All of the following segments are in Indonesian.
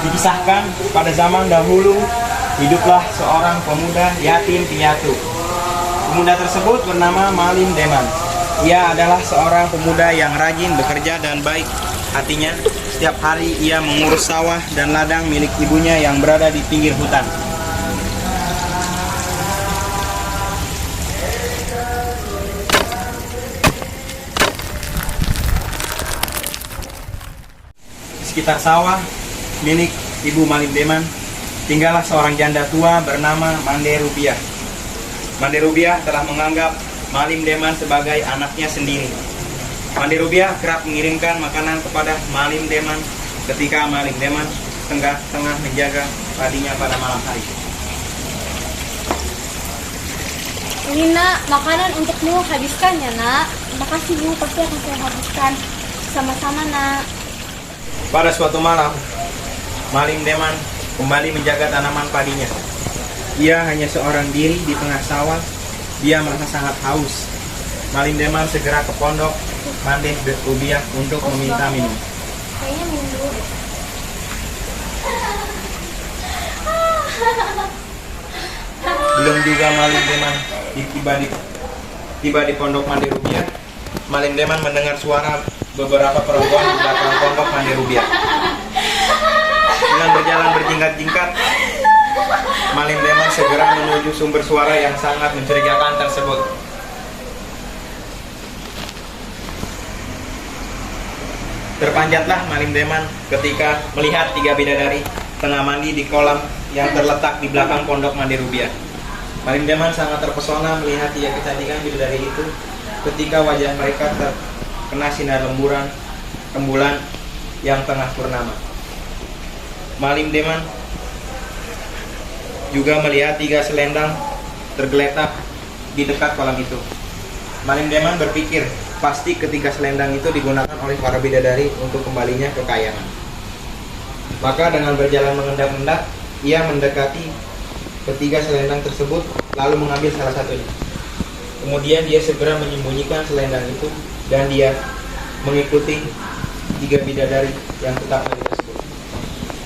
Dikisahkan pada zaman dahulu hiduplah seorang pemuda yatim piatu. Pemuda tersebut bernama Malim Deman. Ia adalah seorang pemuda yang rajin bekerja dan baik hatinya. Setiap hari ia mengurus sawah dan ladang milik ibunya yang berada di pinggir hutan. Di sekitar sawah milik ibu Malim Deman tinggallah seorang janda tua bernama Mande Rubiah. Mande Rubiah telah menganggap Malim Deman sebagai anaknya sendiri. Mande Rubiah kerap mengirimkan makanan kepada Malim Deman ketika Malim Deman tengah menjaga padinya pada malam hari. Ini nak, makanan untukmu, habiskan ya nak. Makasih bu, pasti akan saya habiskan. Sama-sama nak. Pada suatu malam, Malim Deman kembali menjaga tanaman padinya. Ia hanya seorang diri di tengah sawah. Dia merasa sangat haus. Malim Deman segera ke pondok Mande Rubiah untuk meminta minum. Kayaknya minum dulu deh. Belum juga Malim Deman tiba di pondok Mande Rubiah, Malim Deman mendengar suara beberapa perempuan di belakang pondok Mande Rubiah. Dengan berjalan berjingkat-jingkat, Malim Deman segera menuju sumber suara yang sangat mencurigakan tersebut. Terpanjatlah Malim Deman ketika melihat 3 bidadari tengah mandi di kolam yang terletak di belakang pondok Mande Rubiah. Malim Deman sangat terpesona melihat 3 kecantikan bidadari itu ketika wajah mereka terkena sinar rembulan yang tengah purnama. Malim Deman juga melihat 3 selendang tergeletak di dekat kolam itu. Malim Deman berpikir, pasti ketiga selendang itu digunakan oleh para bidadari untuk kembalinya ke kayangan. Maka dengan berjalan mengendap-endap, ia mendekati ketiga selendang tersebut, lalu mengambil salah satunya. Kemudian dia segera menyembunyikan selendang itu, dan dia mengikuti 3 bidadari yang tetap tadi tersebut.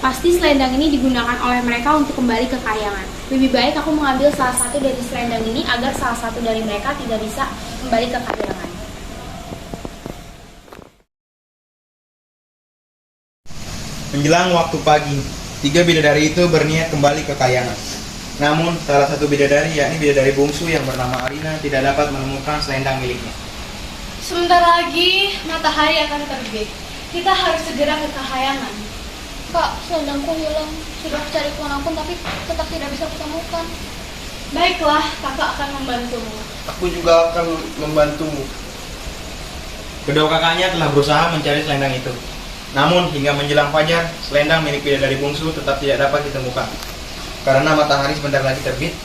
Pasti selendang ini digunakan oleh mereka untuk kembali ke kayangan. Lebih baik aku mengambil salah satu dari selendang ini agar salah satu dari mereka tidak bisa kembali ke kayangan. Menjelang waktu pagi, 3 bidadari itu berniat kembali ke kayangan. Namun, salah satu bidadari, yakni bidadari bungsu yang bernama Arina, tidak dapat menemukan selendang miliknya. Sebentar lagi matahari akan terbit. Kita harus segera ke kayangan. Kak, selendangku hilang. Sudah cari kemanapun tapi tetap tidak bisa kutemukan. Baiklah, kakak akan membantumu. Aku juga akan membantumu. Kedua kakaknya telah berusaha mencari selendang itu. Namun, hingga menjelang fajar, selendang milik bidadari bungsu tetap tidak dapat ditemukan. Karena matahari sebentar lagi terbit,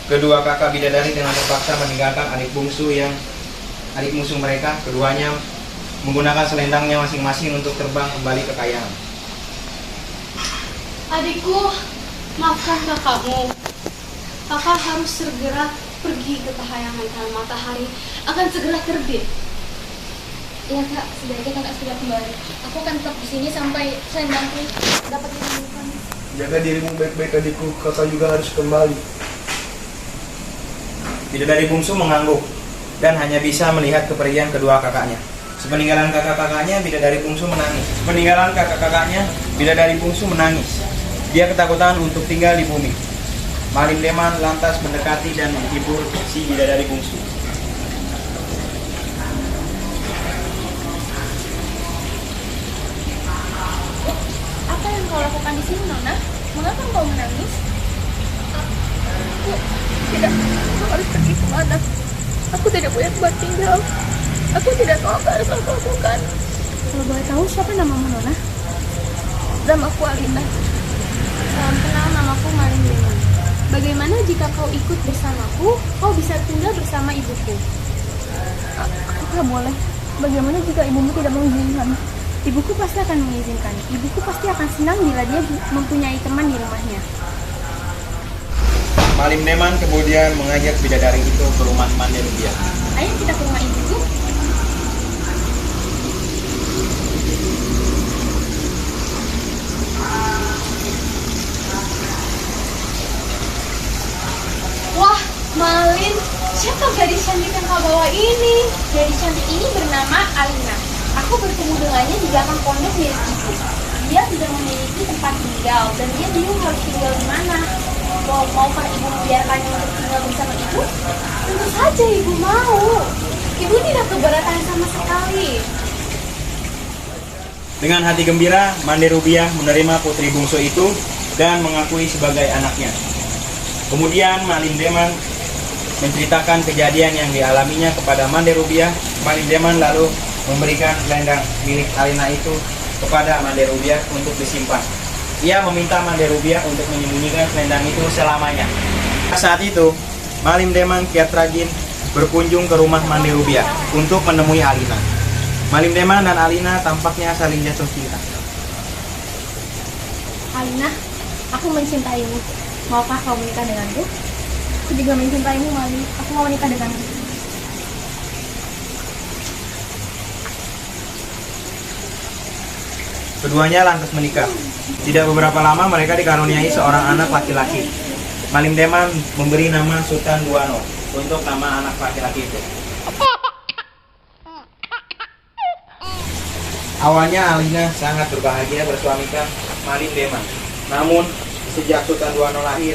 kedua kakak bidadari dengan terpaksa meninggalkan adik musuh mereka. Keduanya menggunakan selendangnya masing-masing untuk terbang kembali ke kayangan. Adikku, maafkan kakakmu. Kakak harus segera pergi ke kayangan karena matahari akan segera terbit. Iya kak, sebaiknya kakak segera kembali. Aku akan tetap di sini sampai selendangku dapat ditemukan. Jaga dirimu baik-baik adikku, kakak juga harus kembali. Bidadari bungsu mengangguk dan hanya bisa melihat kepergian kedua kakaknya. Sepeninggalan kakak-kakaknya, bidadari bungsu menangis. Dia ketakutan untuk tinggal di bumi. Malim Deman lantas mendekati dan menghibur si bidadari bungsu. Apa yang kau lakukan di sini, Nona? Mengapa kau menangis? Aku harus pergi kemana? Aku tidak punya tempat tinggal. Aku tidak tahu apa harus aku lakukan. Kalau boleh tahu, siapa namamu, Nona? Namaku Alina. Salam kenal, namaku Malim Deman. Bagaimana jika kau ikut bersamaku, kau bisa tinggal bersama ibuku? Tidak boleh. Bagaimana jika ibumu tidak mengizinkan? Ibuku pasti akan mengizinkan. Ibuku pasti akan senang bila dia mempunyai teman di rumahnya. Malim Deman kemudian mengajak bidadari itu ke rumah Mande Rubiah. Ayo kita ke rumah ibuku. gadis cantik yang kau bawa ini? Gadis cantik ini bernama Alina. Aku bertemu dengannya di belakang pondok milik ibu. Dia tidak memiliki tempat tinggal dan dia bingung harus tinggal di mana. Maukah ibu membiarkannya untuk tinggal bersama ibu? Tentu saja ibu mau. Ibu tidak keberatan sama sekali. Dengan hati gembira, Mande Rubiah menerima putri bungsu itu dan mengakui sebagai anaknya. Kemudian Malim Deman menceritakan kejadian yang dialaminya kepada Mande Rubiah. Malim Deman lalu memberikan selendang milik Alina itu kepada Mande Rubiah untuk disimpan. Ia meminta Mande Rubiah untuk menyembunyikan selendang itu selamanya. Saat itu, Malim Deman kiat rajin berkunjung ke rumah Mande Rubiah untuk menemui Alina. Malim Deman dan Alina tampaknya saling jatuh cinta. Alina, aku mencintaimu. Maukah kau menikah denganku? Aku juga mencintaimu, Malim. Aku mau menikah denganmu. Keduanya lantas menikah. Tidak beberapa lama mereka dikaruniai seorang anak laki-laki. Malim Deman memberi nama Sultan Duano untuk nama anak laki-laki itu. Awalnya Alina sangat berbahagia bersuamikan Malim Deman. Namun sejak Sultan Duano lahir,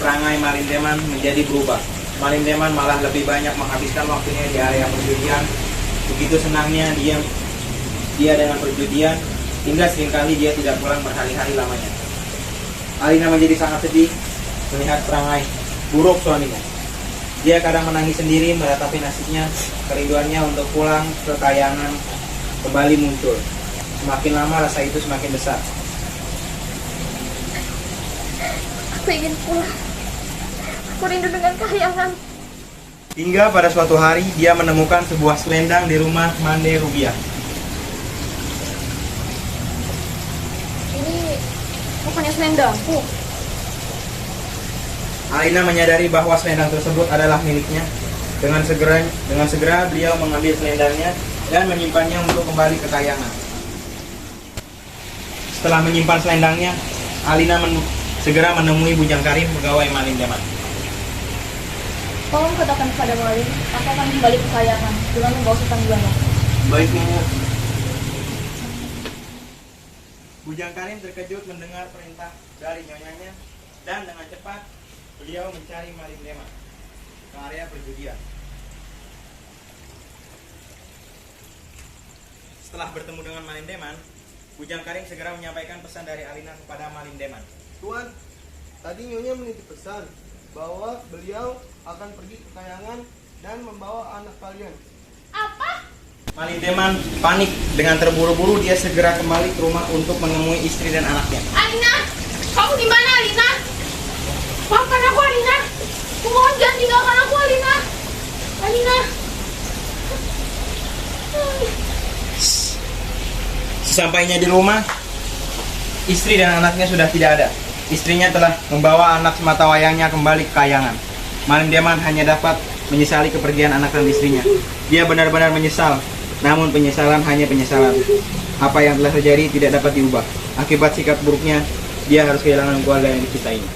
perangai Malim Deman menjadi berubah. Malim Deman malah lebih banyak menghabiskan waktunya di area perjudian. Begitu senangnya dia dengan perjudian, hingga seringkali dia tidak pulang berhari-hari lamanya. Alina menjadi sangat sedih melihat perangai buruk suaminya. Dia kadang menangis sendiri meratapi nasibnya. Kerinduannya untuk pulang ke kayangan kembali muncul. Semakin lama rasa itu semakin besar. Aku ingin pulang. Aku rindu dengan kayangan. Hingga pada suatu hari dia menemukan sebuah selendang di rumah Mande Rubiah. Ini bukannya selendangku. Alina menyadari bahwa selendang tersebut adalah miliknya. Dengan segera beliau mengambil selendangnya dan menyimpannya untuk kembali ke kayangan. Setelah menyimpan selendangnya, Alina segera menemui Bujang Karim, pegawai Malim Deman. Tolong katakan kepada Malim, aku akan kembali ke kayangan dengan membawa Sultan Duano. Baik, Nyonya. Bujang Karim terkejut mendengar perintah dari nyonyanya dan dengan cepat beliau mencari Malim Deman ke area perjudian. Setelah bertemu dengan Malim Deman, Bujang Karim segera menyampaikan pesan dari Alina kepada Malim Deman. Tuan, tadi Nyonya menitip pesan bahwa beliau akan pergi ke kayangan dan membawa anak kalian. Apa? Malim Deman panik. Dengan terburu-buru dia segera kembali ke rumah untuk menemui istri dan anaknya. Alina, kamu di mana, Alina? Maafkan aku, Alina. Kumohon jangan tinggalkan aku, Alina. Alina. Sesampainya di rumah, istri dan anaknya sudah tidak ada. Istrinya telah membawa anak sematawayangnya kembali ke kayangan. Malim Deman hanya dapat menyesali kepergian anak dan istrinya. Dia benar-benar menyesal, namun penyesalan hanya penyesalan. Apa yang telah terjadi tidak dapat diubah. Akibat sikap buruknya, dia harus kehilangan keluarga yang dicintainya.